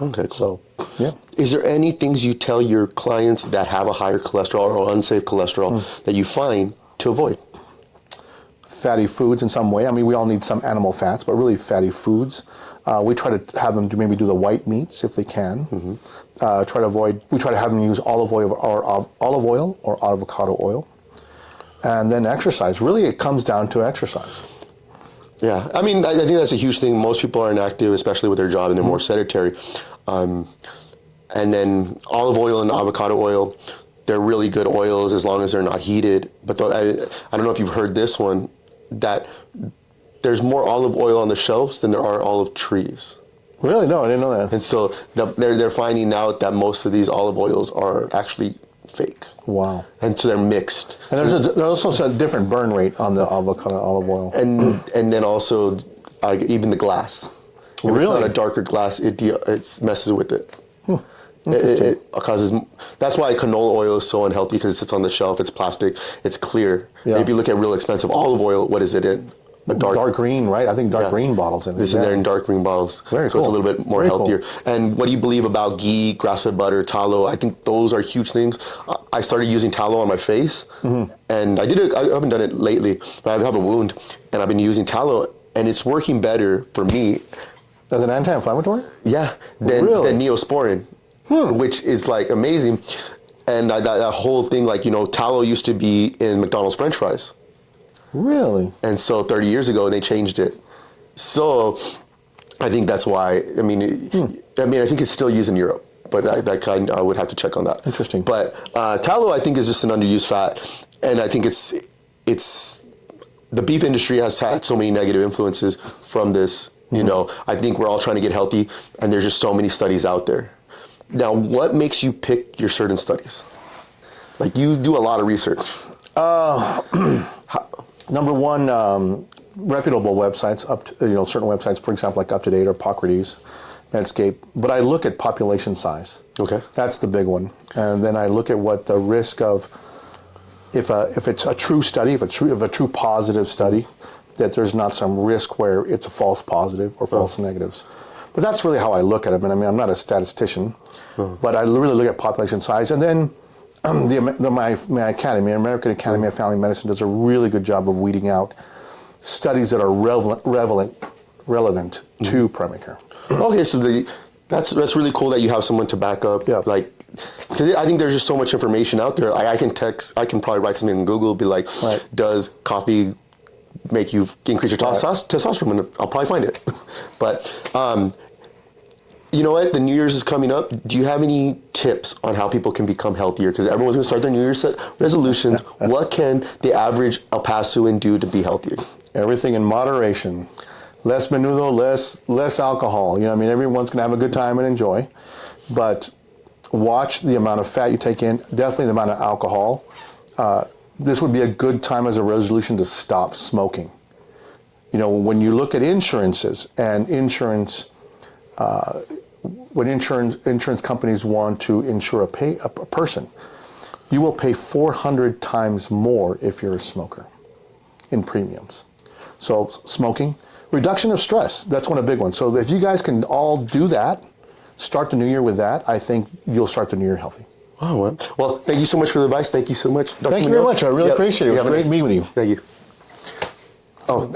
Okay, cool. So, yeah. Is there any things you tell your clients that have a higher cholesterol or unsafe cholesterol that you find to avoid? Fatty foods in some way. I mean, we all need some animal fats, but really fatty foods. We try to have them maybe do the white meats if they can. We try to have them use olive oil or avocado oil. And then exercise. Really, it comes down to exercise. Yeah, I mean, I think that's a huge thing. Most people are inactive, especially with their job, and they're more sedentary. And then olive oil and avocado oil, they're really good oils as long as they're not heated. But I don't know if you've heard this one, that there's more olive oil on the shelves than there are olive trees. Really? No, I didn't know that. And so they're finding out that most of these olive oils are actually fake. Wow. And so they're mixed. And there's also a different burn rate on the avocado olive oil. And then also even the glass. If really? It's not a darker glass, it messes with it. It causes. That's why canola oil is so unhealthy, because it sits on the shelf. It's plastic. It's clear. Yeah. And if you look at real expensive olive oil, what is it in? A dark green, right? I think dark green bottles. This is there in dark green bottles. Very so cool. It's a little bit more healthier. Cool. And what do you believe about ghee, grass-fed butter, tallow? I think those are huge things. I started using tallow on my face, and I haven't done it lately, but I have a wound, and I've been using tallow, and it's working better for me. As an anti-inflammatory? Yeah, than Neosporin, which is like amazing. And that whole thing, like, tallow used to be in McDonald's French fries. Really? And so 30 years ago, they changed it. So I think that's why, I think it's still used in Europe, but I would have to check on that. Interesting. But tallow, I think, is just an underused fat. And I think it's the beef industry has had so many negative influences from this. I think we're all trying to get healthy, and there's just so many studies out there. Now, what makes you pick your certain studies? Like, you do a lot of research. Number one, reputable websites, certain websites, for example, like UpToDate or Hippocrates, Medscape. But I look at population size. Okay. That's the big one. And then I look at what the risk of, if it's a true study, if a true positive study, that there's not some risk where it's a false positive or false negatives. But that's really how I look at it. I mean, I'm not a statistician, but I really look at population size. And then my academy, American Academy of Family Medicine, does a really good job of weeding out studies that are relevant to primary care. Okay, so that's really cool that you have someone to back up. Yeah. Like, because I think there's just so much information out there. I can probably write something in Google, be like, does coffee make you increase your testosterone? And I'll probably find it. But you know what? The New Year's is coming up. Do you have any tips on how people can become healthier? Because everyone's going to start their New Year's resolutions. What can the average El Pasoan do to be healthier? Everything in moderation. Less menudo, less alcohol. Everyone's going to have a good time and enjoy. But watch the amount of fat you take in, definitely the amount of alcohol. This would be a good time as a resolution to stop smoking. When you look at insurances and when insurance companies want to insure a person, you will pay 400 times more if you're a smoker in premiums. So smoking, reduction of stress, that's one of the big ones. So if you guys can all do that, start the new year with that, I think you'll start the new year healthy. Oh, well, thank you so much for the advice. Thank you so much, Dr. Thank you very much. I really appreciate it. It was great meeting with you. Thank you. Oh.